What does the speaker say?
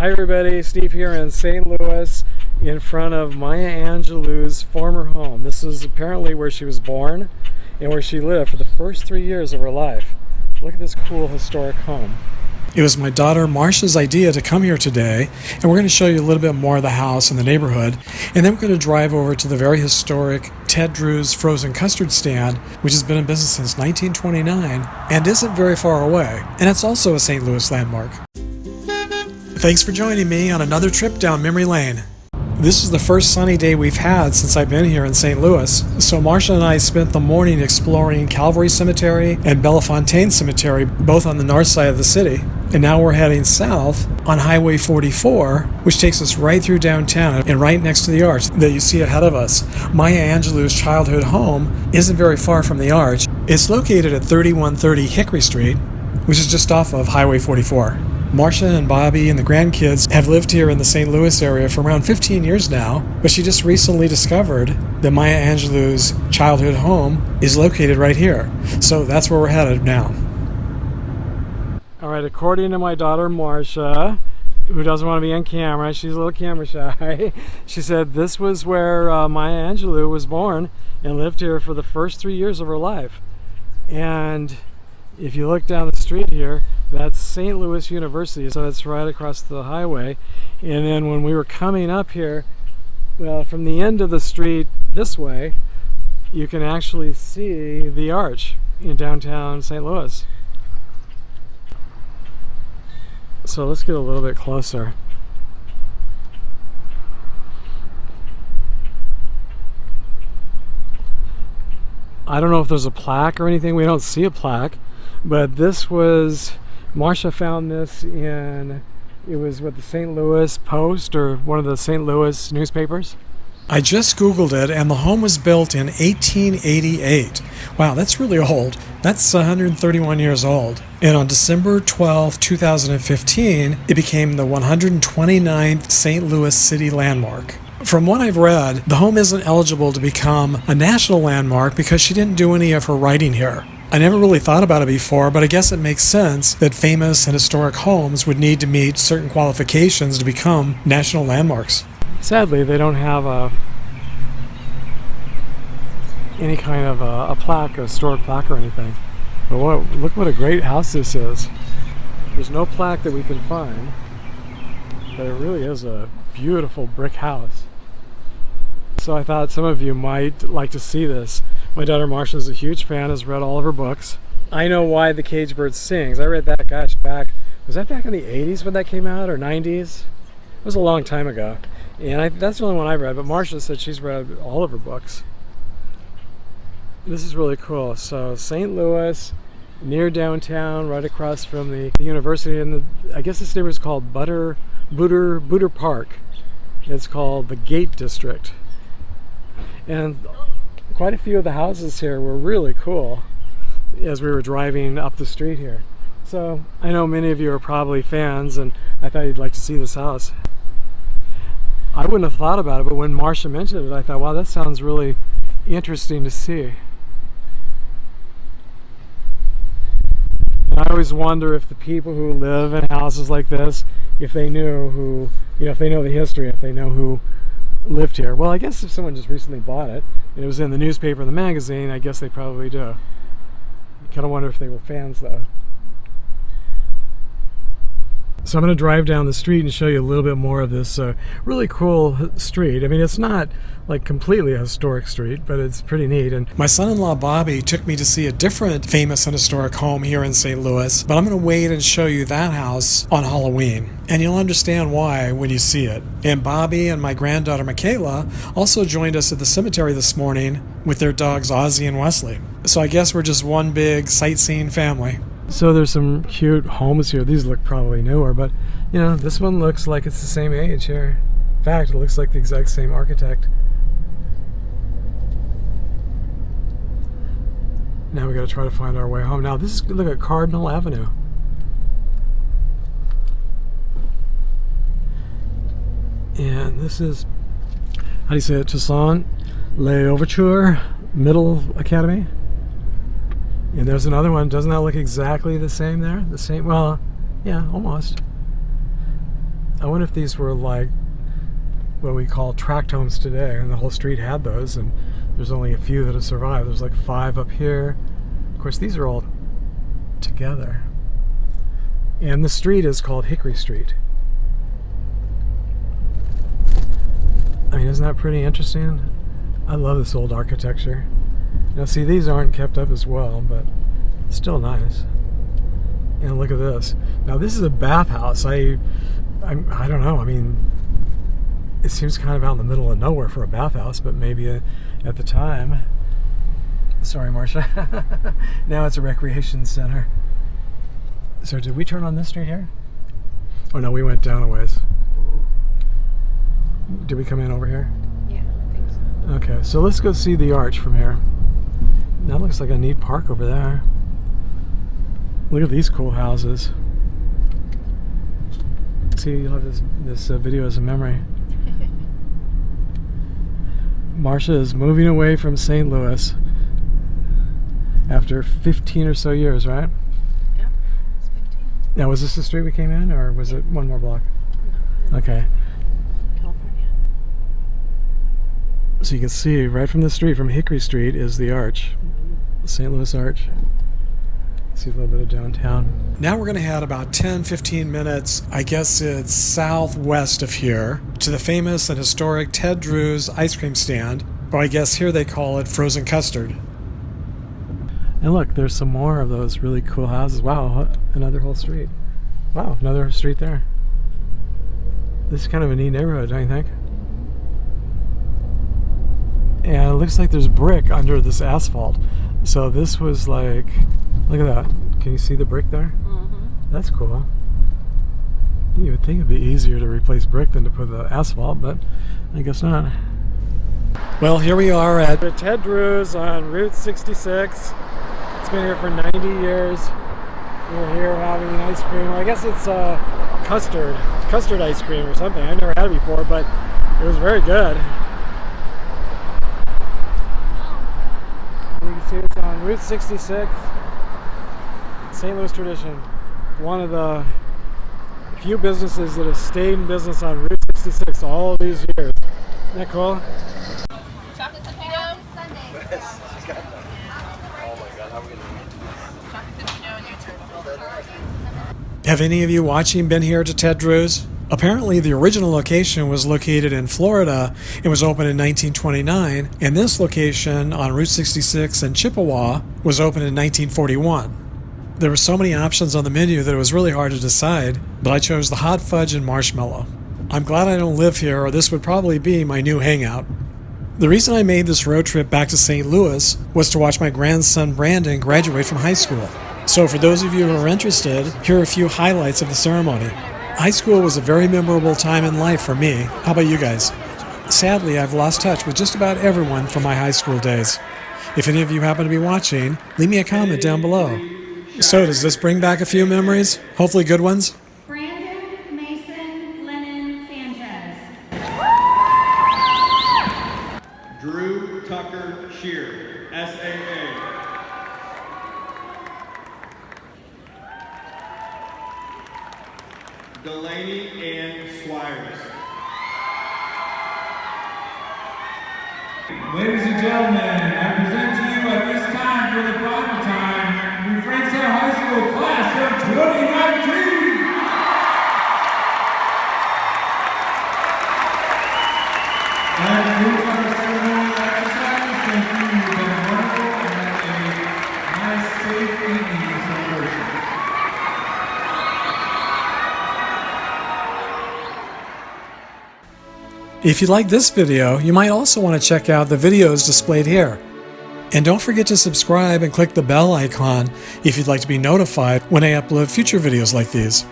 Hi everybody, Steve here in St. Louis in front of Maya Angelou's former home. This is apparently where she was born and where she lived for the first 3 years of her life. Look at this cool historic home. It was my daughter Marcia's idea to come here today, and we're going to show you a little bit more of the house and the neighborhood, and then we're going to drive over to the very historic Ted Drew's frozen custard stand, which has been in business since 1929 and isn't very far away, and it's also a St. Louis landmark. Thanks for joining me on another trip down memory lane. This is the first sunny day we've had since I've been here in St. Louis, so Marcia and I spent the morning exploring Calvary Cemetery and Bellefontaine Cemetery, both on the north side of the city. And now we're heading south on Highway 44, which takes us right through downtown and right next to the arch that you see ahead of us. Maya Angelou's childhood home isn't very far from the arch. It's located at 3130 Hickory Street, which is just off of Highway 44. Marcia and Bobby and the grandkids have lived here in the St. Louis area for around 15 years now, but she just recently discovered that Maya Angelou's childhood home is located right here. So that's where we're headed now. All right, according to my daughter Marcia, who doesn't want to be on camera, she's a little camera shy, she said this was where Maya Angelou was born and lived here for the first 3 years of her life. And if you look down the street here, that's St. Louis University, so it's right across the highway. And then when we were coming up here, well, from the end of the street this way, you can actually see the arch in downtown St. Louis. So let's get a little bit closer. I don't know if there's a plaque or anything. We don't see a plaque, but this was, Marcia found this in, it was what, the St. Louis Post or one of the St. Louis newspapers? I just Googled it, and the home was built in 1888. Wow, that's really old. That's 131 years old. And on December 12, 2015, it became the 129th St. Louis City landmark. From what I've read, the home isn't eligible to become a national landmark because she didn't do any of her writing here. I never really thought about it before, but I guess it makes sense that famous and historic homes would need to meet certain qualifications to become national landmarks. Sadly, they don't have any kind of a plaque, a historic plaque or anything. But look what a great house this is. There's no plaque that we can find, but it really is a beautiful brick house. So I thought some of you might like to see this. My daughter Marcia is a huge fan, has read all of her books. I Know Why the Caged Bird Sings. I read that, gosh, was that back in the 80s when that came out, or 90s? It was a long time ago. And that's the only one I've read, but Marcia said she's read all of her books. This is really cool. So St. Louis, near downtown, right across from the university, and I guess this neighborhood is called Butter Park. It's called the Gate District. And quite a few of the houses here were really cool as we were driving up the street here. So I know many of you are probably fans, and I thought you'd like to see this house. I wouldn't have thought about it, but when Marcia mentioned it, I thought, wow, that sounds really interesting to see. And I always wonder if the people who live in houses like this, if they knew who, if they know the history, if they know who lived here. Well, I guess if someone just recently bought it, and it was in the newspaper and the magazine, I guess they probably do. I kind of wonder if they were fans, though. So I'm going to drive down the street and show you a little bit more of this really cool street. I mean, it's not like completely a historic street, but it's pretty neat. And my son-in-law Bobby took me to see a different famous and historic home here in St. Louis, but I'm going to wait and show you that house on Halloween, and you'll understand why when you see it. And Bobby and my granddaughter Michaela also joined us at the cemetery this morning with their dogs Ozzy and Wesley. So I guess we're just one big sightseeing family. So there's some cute homes here. These look probably newer, but this one looks like it's the same age here. In fact, it looks like the exact same architect. Now we got to try to find our way home. Now this is, look at Cardinal Avenue. And this is, how do you say it, Toussaint L'Ouverture Middle Academy. And there's another one. Doesn't that look exactly the same there? The same, well, yeah, almost. I wonder if these were like what we call tract homes today, and the whole street had those, and there's only a few that have survived. There's like 5 up here. Of course, these are all together. And the street is called Hickory Street. I mean, isn't that pretty interesting? I love this old architecture. Now, see, these aren't kept up as well, but still nice. And look at this. Now, this is a bathhouse. I don't know. I mean, it seems kind of out in the middle of nowhere for a bathhouse, but maybe at the time. Sorry, Marcia. Now it's a recreation center. So did we turn on this street here? Oh no, we went down a ways. Did we come in over here? Yeah, I think so. Okay, so let's go see the arch from here. That looks like a neat park over there. Look at these cool houses. See, you'll have this video as a memory. Marcia is moving away from St. Louis after 15 or so years, right? Yeah, it's 15. Now, was this the street we came in, or was it one more block? No. Okay. California. So you can see right from the street, from Hickory Street, is the arch, the St. Louis Arch. See a little bit of downtown. Now we're going to head about 10-15 minutes, I guess it's southwest of here, to the famous and historic Ted Drew's ice cream stand, or I guess here they call it frozen custard. And look, there's some more of those really cool houses. Wow, another whole street. Wow, another street there. This is kind of a neat neighborhood, don't you think? And it looks like there's brick under this asphalt. So this was like, look at that. Can you see the brick there? Mm-hmm. That's cool. You would think it'd be easier to replace brick than to put the asphalt, but I guess not. Well, here we are at Ted Drew's on Route 66. It's been here for 90 years. We're here having ice cream. I guess it's custard ice cream or something. I've never had it before, but it was very good. You can see it's on Route 66, St. Louis tradition. One of the few businesses that have stayed in business on Route 66 all of these years. Isn't that cool? Chocolate potato sundae. Oh my god, how are we gonna eat? Chocolate potato and your turtle. Have any of you watching been here to Ted Drew's? Apparently, the original location was located in Florida. It was opened in 1929, and this location on Route 66 in Chippewa was opened in 1941. There were so many options on the menu that it was really hard to decide, but I chose the hot fudge and marshmallow. I'm glad I don't live here, or this would probably be my new hangout. The reason I made this road trip back to St. Louis was to watch my grandson Brandon graduate from high school. So for those of you who are interested, here are a few highlights of the ceremony. High school was a very memorable time in life for me. How about you guys? Sadly, I've lost touch with just about everyone from my high school days. If any of you happen to be watching, leave me a comment down below. So does this bring back a few memories? Hopefully good ones? Brandon Mason Lennon Sanchez. Drew Tucker Shear, SAA. Delaney Ann Swires. Ladies and gentlemen, I present to you at this time for the final time, New Frank's High School class of 2019. And move on to ceremony exercise. Thank you. You've been wonderful and a nice, safe evening of celebration. If you like this video, you might also want to check out the videos displayed here. And don't forget to subscribe and click the bell icon if you'd like to be notified when I upload future videos like these.